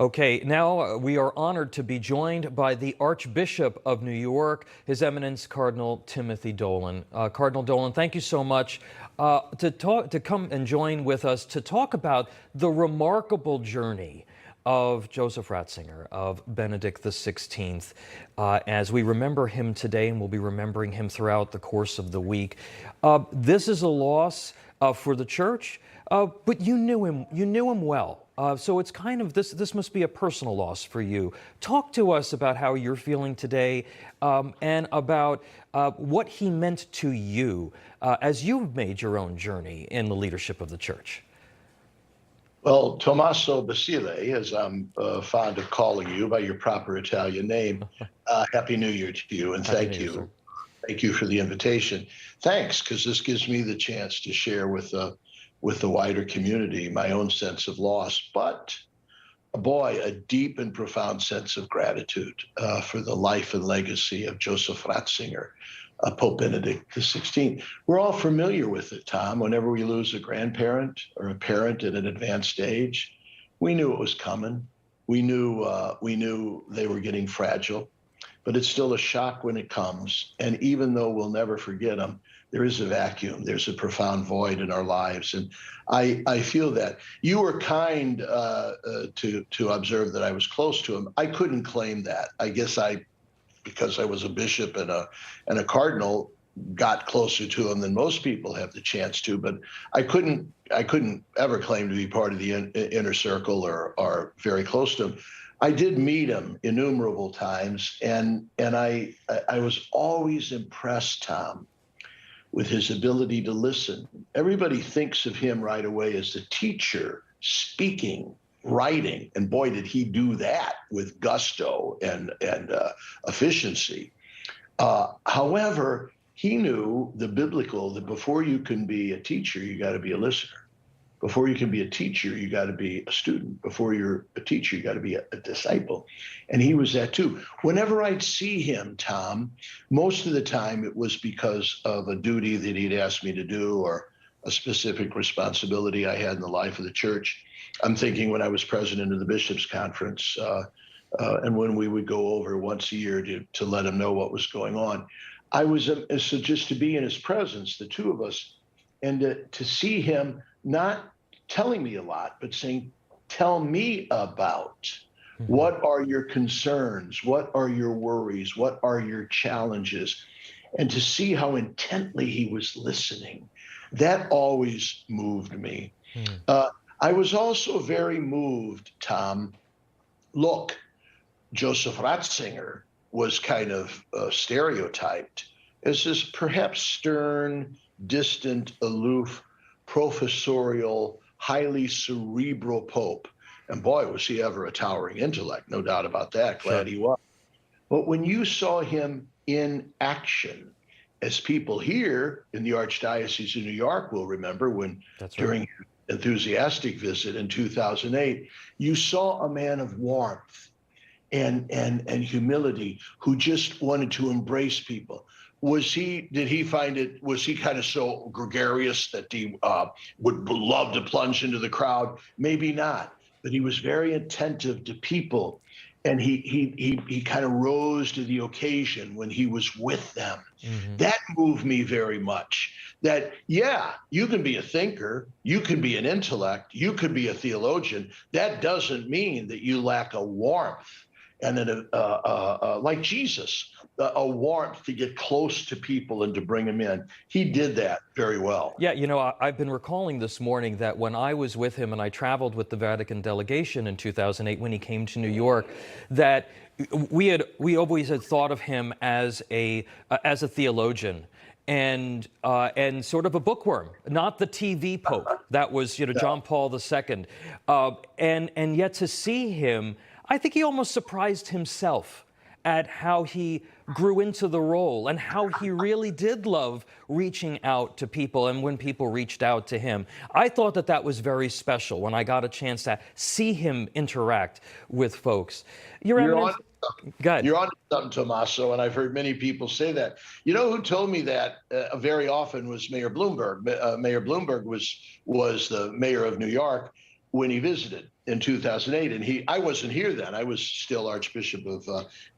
Okay, now we are honored to be joined by the Archbishop of New York, His Eminence Cardinal Timothy Dolan. Cardinal Dolan, thank you so much to come and join with us to talk about the remarkable journey of Joseph Ratzinger, of Benedict XVI, as we remember him today, and we'll be remembering him throughout the course of the week. This is a loss for the Church, but you knew him well. So it's kind of, this must be a personal loss for you. Talk to us about how you're feeling today, and about what he meant to you as you've made your own journey in the leadership of the Church. Well, Tommaso Basile, as I'm fond of calling you by your proper Italian name, Happy New Year to you, and thank you. Sir. Thank you for the invitation. Thanks, because this gives me the chance to share with the wider community my own sense of loss, but boy, a deep and profound sense of gratitude for the life and legacy of Joseph Ratzinger, Pope Benedict XVI. We're all familiar with it, Tom. Whenever we lose a grandparent or a parent at an advanced age, we knew it was coming. We knew they were getting fragile, but it's still a shock when it comes. And even though we'll never forget them, there is a vacuum. There's a profound void in our lives. And I feel that. You were kind to observe that I was close to him. I couldn't claim that. I guess because I was a bishop and a cardinal, got closer to him than most people have the chance to, but I couldn't ever claim to be part of the inner circle or very close to him. I did meet him innumerable times, and I was always impressed, Tom, with his ability to listen. Everybody thinks of him right away as the teacher, speaking, writing, and boy, did he do that with gusto and efficiency. However, he knew the biblical, that before you can be a teacher, you got to be a listener. Before you can be a teacher, you got to be a student. Before you're a teacher, you got to be a disciple. And he was that too. Whenever I'd see him, Tom, most of the time it was because of a duty that he'd asked me to do or a specific responsibility I had in the life of the Church. I'm thinking when I was president of the Bishops' Conference, and when we would go over once a year to let him know what was going on. I was so just to be in his presence, the two of us, and to see him not telling me a lot, but saying, tell me about what are your concerns? What are your worries? What are your challenges? And to see how intently he was listening, that always moved me. I was also very moved, Tom. Look, Joseph Ratzinger was kind of stereotyped as this perhaps stern, distant, aloof, professorial, highly cerebral pope. And boy, was he ever a towering intellect, no doubt about that. Glad he was. But when you saw him in action, as people here in the Archdiocese of New York will remember, when during your enthusiastic visit in 2008, you saw a man of warmth and humility who just wanted to embrace people. Was he kind of so gregarious that he would love to plunge into the crowd? Maybe not, but he was very attentive to people, and he kind of rose to the occasion when he was with them. That moved me very much. That, yeah, you can be a thinker, you can be an intellect, you could be a theologian. That doesn't mean that you lack a warmth and like Jesus, a warmth to get close to people and to bring them in. He did that very well. Yeah, you know, I've been recalling this morning that when I was with him and I traveled with the Vatican delegation in 2008 when he came to New York, that we always had thought of him as a theologian. And sort of a bookworm, not the TV Pope. That was, John Paul II. And yet to see him, I think he almost surprised himself at how he grew into the role and how he really did love reaching out to people and when people reached out to him. I thought that was very special when I got a chance to see him interact with folks. You're on something, Tommaso, and I've heard many people say that. You know who told me that very often was Mayor Bloomberg. Mayor Bloomberg was the mayor of New York. when he visited in 2008, and I wasn't here then. I was still Archbishop of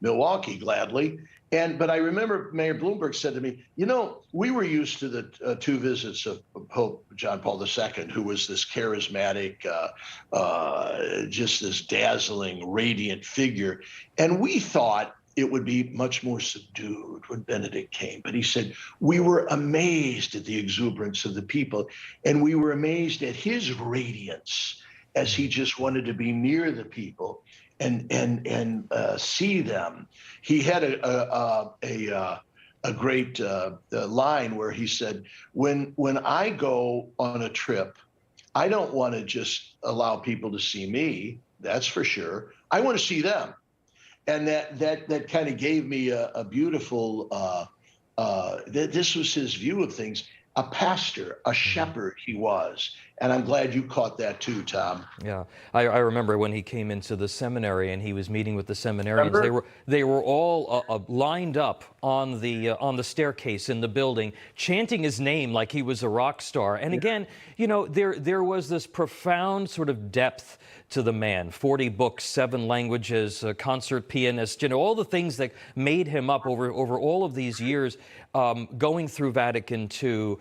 Milwaukee, gladly. But I remember Mayor Bloomberg said to me, you know, we were used to the 2 visits of Pope John Paul II, who was this charismatic, just this dazzling, radiant figure. And we thought it would be much more subdued when Benedict came. But he said, we were amazed at the exuberance of the people, and we were amazed at his radiance as he just wanted to be near the people and see them. He had a great line where he said, when I go on a trip, I don't want to just allow people to see me, that's for sure. I want to see them. And that kind of gave me a beautiful, this was his view of things, a pastor, a shepherd he was. And I'm glad you caught that too, Tom. Yeah, I remember when he came into the seminary and he was meeting with the seminarians. They were all lined up on the staircase in the building, chanting his name like he was a rock star. And again, you know, there was this profound sort of depth to the man. 40 books, 7 languages, a concert pianist. You know, all the things that made him up over all of these years. Going through Vatican II,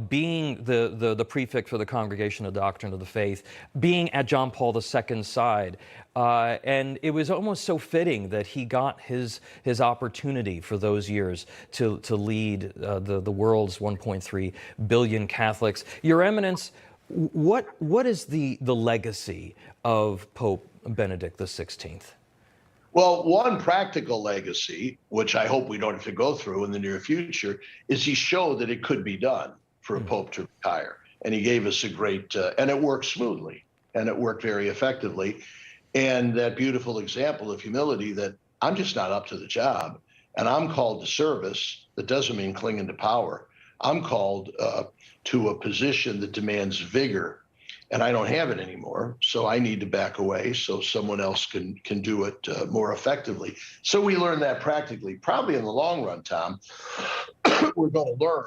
being the prefect for the Congregation of Doctrine of the Faith, being at John Paul II's side. And it was almost so fitting that he got his opportunity for those years to lead the world's 1.3 billion Catholics. Your Eminence, what is the legacy of Pope Benedict XVI? Well, one practical legacy, which I hope we don't have to go through in the near future, is he showed that it could be done for a pope to retire. And he gave us a great, and it worked smoothly, and it worked very effectively. And that beautiful example of humility that I'm just not up to the job, and I'm called to service. That doesn't mean clinging to power. I'm called to a position that demands vigor, and I don't have it anymore, so I need to back away so someone else can do it more effectively. So we learned that practically. Probably in the long run, Tom, we're going to learn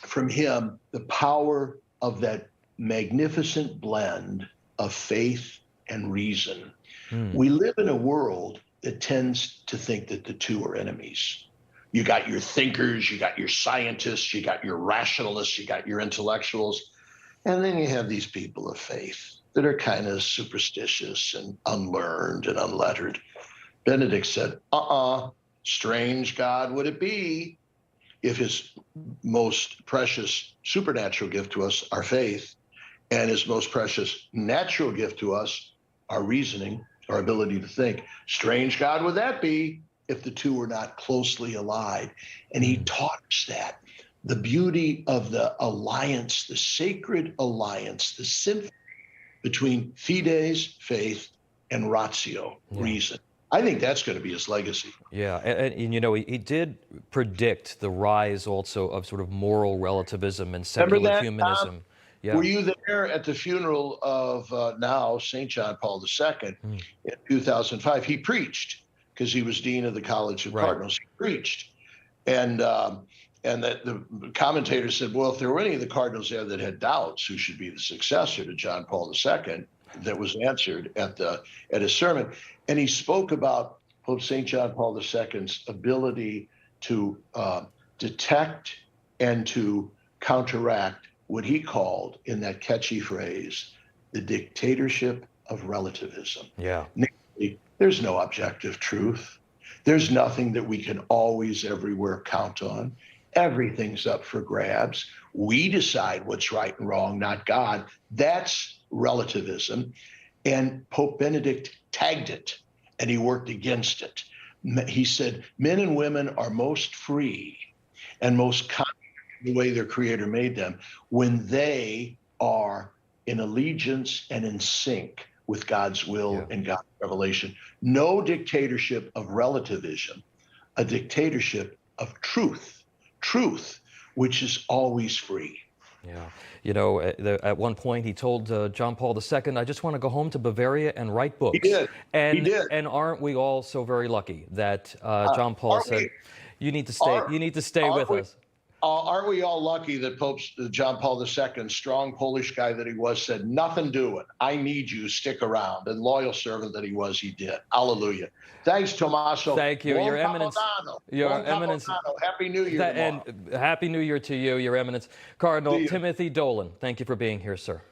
from him the power of that magnificent blend of faith and reason. We live in a world that tends to think that the two are enemies. You got your thinkers, you got your scientists, you got your rationalists, you got your intellectuals. And then you have these people of faith that are kind of superstitious and unlearned and unlettered. Benedict said, strange God would it be if his most precious supernatural gift to us, our faith, and his most precious natural gift to us, our reasoning, our ability to think. Strange God would that be if the two were not closely allied. And he taught us that. The beauty of the alliance, the sacred alliance, the symphony between fides, faith, and ratio, reason. I think that's going to be his legacy. Yeah, and you know, he did predict the rise also of sort of moral relativism and secular humanism. Yeah. Were you there at the funeral of now St. John Paul II in 2005? He preached because he was dean of the College of Cardinals. He preached, and that the commentator said, well, if there were any of the cardinals there that had doubts who should be the successor to John Paul II, that was answered at his sermon. And he spoke about Pope St. John Paul II's ability to detect and to counteract what he called, in that catchy phrase, the dictatorship of relativism. Yeah. Namely, there's no objective truth. There's nothing that we can always, everywhere count on. Everything's up for grabs. We decide what's right and wrong, not God. That's relativism. And Pope Benedict tagged it, and he worked against it. He said, men and women are most free and most confident in the way their Creator made them when they are in allegiance and in sync with God's will and God's revelation. No dictatorship of relativism, a dictatorship of truth, which is always free. Yeah. You know, at one point he told John Paul II, I just want to go home to Bavaria and write books. He did. And aren't we all so very lucky that John Paul said, you need to stay with us. Aren't we all lucky that Pope John Paul II, strong Polish guy that he was, said, nothing doing. I need you. Stick around. And loyal servant that he was, he did. Hallelujah. Thanks, Tommaso. Thank you, Your Eminence. Your Eminence. Happy New Year tomorrow. And Happy New Year to you, Your Eminence. Cardinal Timothy Dolan, thank you for being here, sir.